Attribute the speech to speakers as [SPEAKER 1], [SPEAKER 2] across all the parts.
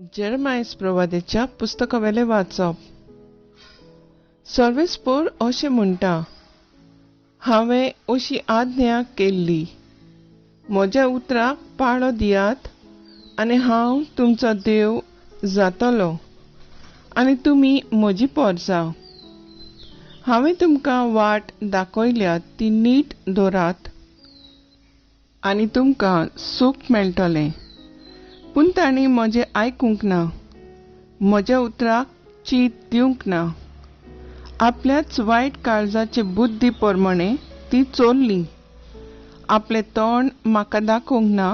[SPEAKER 1] Jeremiah प्रवादीच्या पुस्तकावेले वाचप. सर्वेस्पोर अशें म्हणटा, हांवें अशी आज्ञा केल्ली, म्हज्या उतराक पाळो दियात आनी हांव तुमचो देव जातलो आनी तुमी म्हजी पोरसां. हांवें तुमकां वाट दाखयल्या ती नीट दवरात आनी तुमकां सूख मेळटलें. पूण तांणी म्हजें आयकूंक ना, म्हज्या उतराक चीत दिवंक ना. आपल्याच वायट काळजाचे बुद्धी प्रमाणे ती चोरली. आपलें तोंड म्हाका दाखोवंक ना,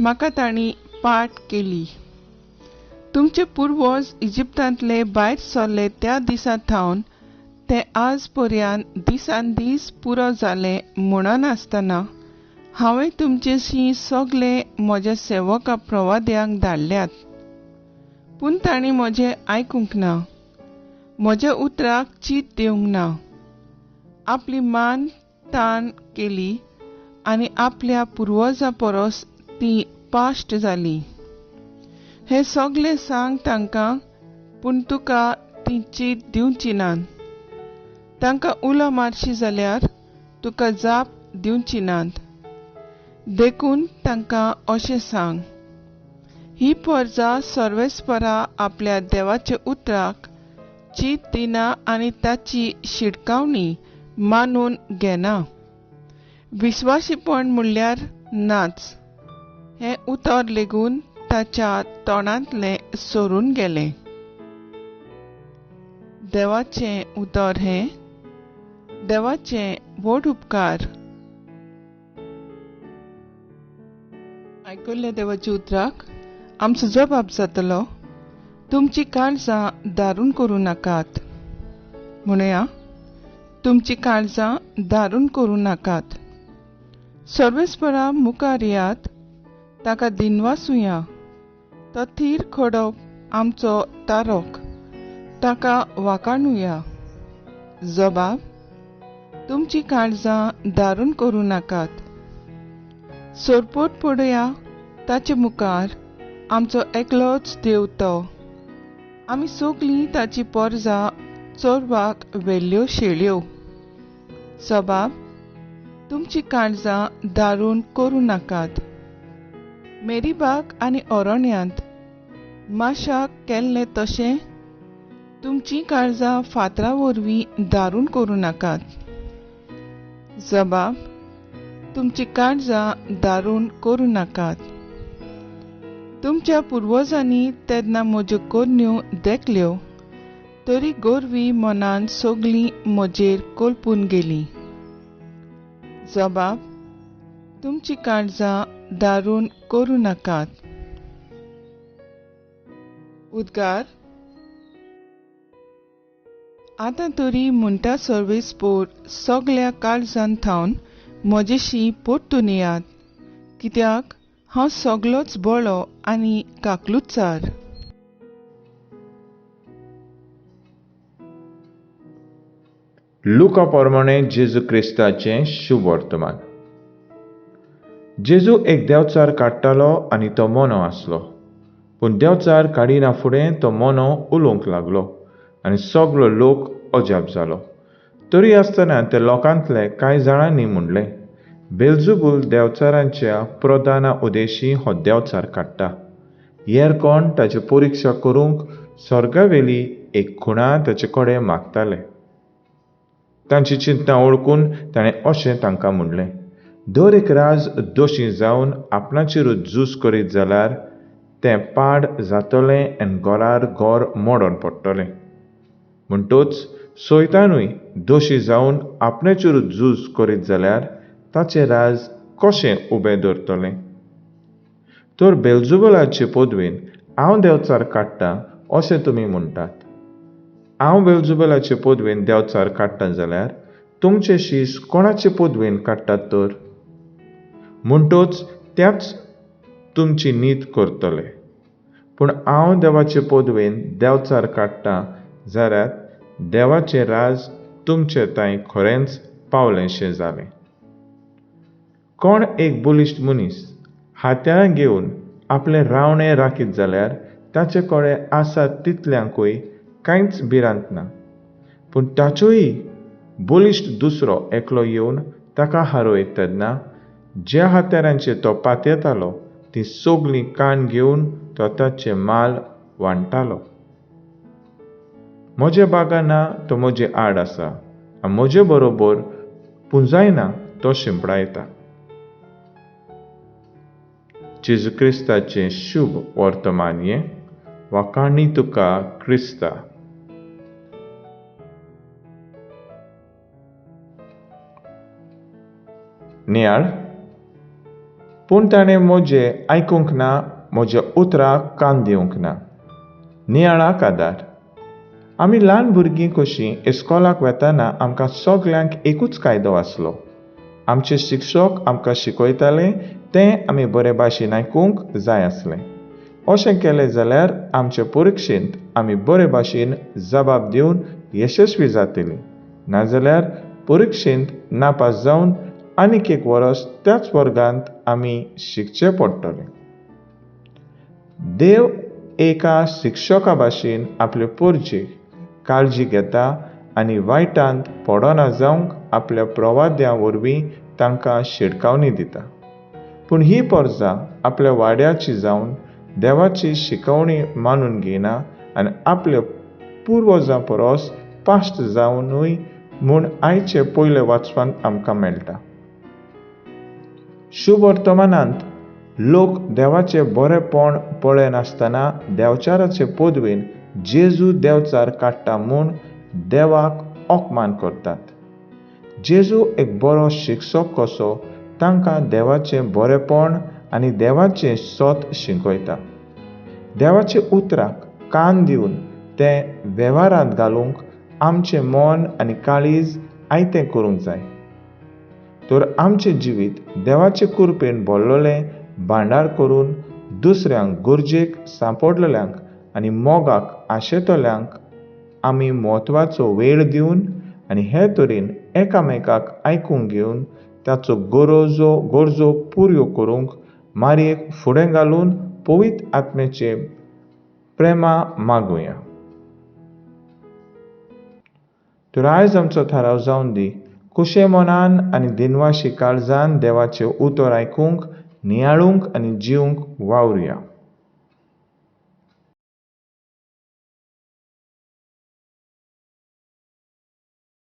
[SPEAKER 1] म्हाका तांणी पाट केली. तुमचे पुर्वज इजिप्तांतले भायर सरले त्या दिसा थावन ते आज पर्यंत दिसान दीस पुरो जाले म्हणून आसतना हांवें तुमचेशी सगळे म्हज्या सेवका प्रवाद्यांक धाडल्यात. पूण तांणी म्हजें आयकूंक ना, म्हज्या उतराक चीत दिवंक ना. आपली मान ताण केली आनी आपल्या पुर्वजां परस ती पाश्ट जाली. हे सगळे सांग तांकां, पूण तुका ती चीत दिवची नात. तांकां उलो मारशी जाल्यार तुका जाप दिवची नात. देखून तांकां अशें सांग, ही पोरजां सर्वेस्परा आपल्या देवाच्या उतराक चीत दिना आनी ताची शिटकावणी मानून घेना. विस्वासीपण म्हणल्यार नाच. हें उतर लेगून ताच्या तोंडांतलें सोरून गेलें. देवाचें उतर हें. देवाचे व्हड उपकार. आयकल्ल्या देवाच्या उतराक आमचो जबाब जातलो, तुमची काळजां दारून करूं नाकात. म्हणया, तुमची काळजां दारून करूं नाकात. सर्वेस्परा मुखार येयात, ताका दिनवासुया. तो थीर खडप आमचो तारोक, ताका वाखाणुया. जबाब, तुमची काळजां दारून करूं नाकात. सोरपोट पडया ताचे मुखार, आमचो एकलोच देव तो. आमी सगळीं ताची पोरजां चोरवाक व्हेल्ल्यो शेळयो. जबाब, तुमची काळजां दारून करूं नाकात. मेरीबाग आनी अरण्यांत माशाक केल्लें तशें तुमची काळजां फातरां वरवीं दारून करूं नाकात. जबाब, तुमची काळजां दारून करूं नाकात. तुमच्या पुर्वजांनी तेन्ना म्हज्यो कोरन्यो देखल्यो, तरी गोरवी मनान सगळीं म्हजेर कोलपून गेलीं. जबाब, तुमची काळजां दारून करूं नाकात. उद्गार. आतां तरी म्हणटा सर्वेस्पोर सगळ्या काळजान थावन म्हजेशी परतून येयात, कित्याक हांव सगळोच बळो आनी काकलुचार.
[SPEAKER 2] लुका प्रमाणे जेजू क्रिस्ताचें शुभ वर्तमान. जेजू एक देंवचार काडटालो आनी तो मोनो आसलो. पूण देंवचार काडिना फुडें तो मोनो उलोवंक लागलो आनी सगळो लोक अजाप जालो. तरी आसतना त्या लोकांतले कांय जाणांनी म्हणलें, बेलझुबूल देंवचारांच्या प्रधाना उदेशी हो देंवचार काडटा. हेर कोण ताची परिक्षा करूंक स्वर्गावेली एक खुणा ताचे कडेन मागताले. तांची चिंता ओळखून ताणें अशें तांकां म्हणलें, दर एक राज दोशी जावन आपणाचेरूच झूज करीत जाल्यार तें पाड जातलें आनी घोरार घर मोडोन पडटलें. म्हणटूच सोयतानूय दोशी जावन आपणाचेरूच झूज करीत जाल्यार ताचें राज कशें उबें दवरतलें. तर बेलझुबुलाचे पदवेन हांव देंवचार काडटां अशें तुमी म्हणटात. हांव बेलझुबुलाचे पदवेन देंवचार काडटां जाल्यार तुमचे शीस कोणाचे पदवेन काडटात तर? म्हणटूच त्याच तुमची नीत करतले. पूण हांव देवाचे पदवेन देंवचार काडटां जाल्यार देवाचें राज तुमचे ताईं खरेंच पावलेंशें जालें. कोण एक बलिश्ट मनीस हात्यार घेवन आपलें रावणें राखीत जाल्यार ताचे कडेन आसा तितल्यांकूय कांयच भिरांत ना. पूण ताचोय बलिश्ट दुसरो एकलो येवन ताका हारोयत तेन्ना ज्या हात्यारांचेर तो पातयेतालो ती सगळीं काण घेवन तो ताचें माल वांडटालो. म्हजे बागाना तो म्हजे आड आसा, आनी म्हजे बरोबर पुंजायना तो शिंपडायता. जेजू क्रिस्ताचें शुभ वर्तमान हें वाखाणी तुका क्रिस्ता. नियाळ. पूण ताणें म्हजें आयकूंक ना, म्हज्या उतराक कान दिवंक ना. नियाळाक आदार. आमी ल्हान भुरगीं कशीं इस्कॉलाक वेताना आमकां सगल्यांक एकूच कायदो आसलो. आमचे शिक्षक आमकां शिकयताले तें आमी बरे भाशेन आयकूंक जाय आसलें. अशें केलें जाल्यार आमचे परिक्षेंत आमी बरे भाशेन जबाब दिवन यशस्वी जातलीं, नाजाल्यार परिक्षेंत नापास जावन आनीक एक वर्स त्याच वर्गांत आमी शिकचें पडटलें. देव एका शिक्षका भाशेन आपले परजेक काळजी घेता आनी वायटांत पडना जावंक आपल्या प्रवाद्यां वरवीं तांकां शिटकावणी दिता. पूण ही पर्जा आपल्या वाड्याची जावन देवाची शिकवणी मानून घेयना आनी आपल्या पुर्वजां परस पाश्ट जावनूय म्हूण आयचे पयले वाचपांत आमकां मेळटा. शुभ वर्तमानांत लोक देवाचें बरेंपण पळयनासतना देवचाराचे पदवेन जेजू देंवचार काडटा म्हूण देवाक अपमान करतात. जेजू एक बरो शिक्षक कसो तांकां देवाचें बरेंपण आनी देवाचें सत शिकयता. देवाचे उतराक कान दिवन तें वेव्हारांत घालूंक आमचें मन आनी काळीज आयतें करूंक जाय. तर आमचें जिवीत देवाचे कृपेन भरलोलें भांडार करून दुसऱ्यांक गरजेक सांपडलेल्यांक आनी मोगाक आशेतल्यांक आमी म्हत्वाचो वेळ दिवन आनी हे तरेन एकामेकाक आयकूंक घेवन ताचो गरजो पुऱ्यो करूंक मारयेक फुडें घालून पवित्र आत्म्याचे प्रेमा मागुया. तर आयज आमचो थाराव जावन दी. खुशे मनान आनी दिनवाशी काळजान देवाचें उतर आयकूंक, नियाळूंक आनी जिवंक वावुरया.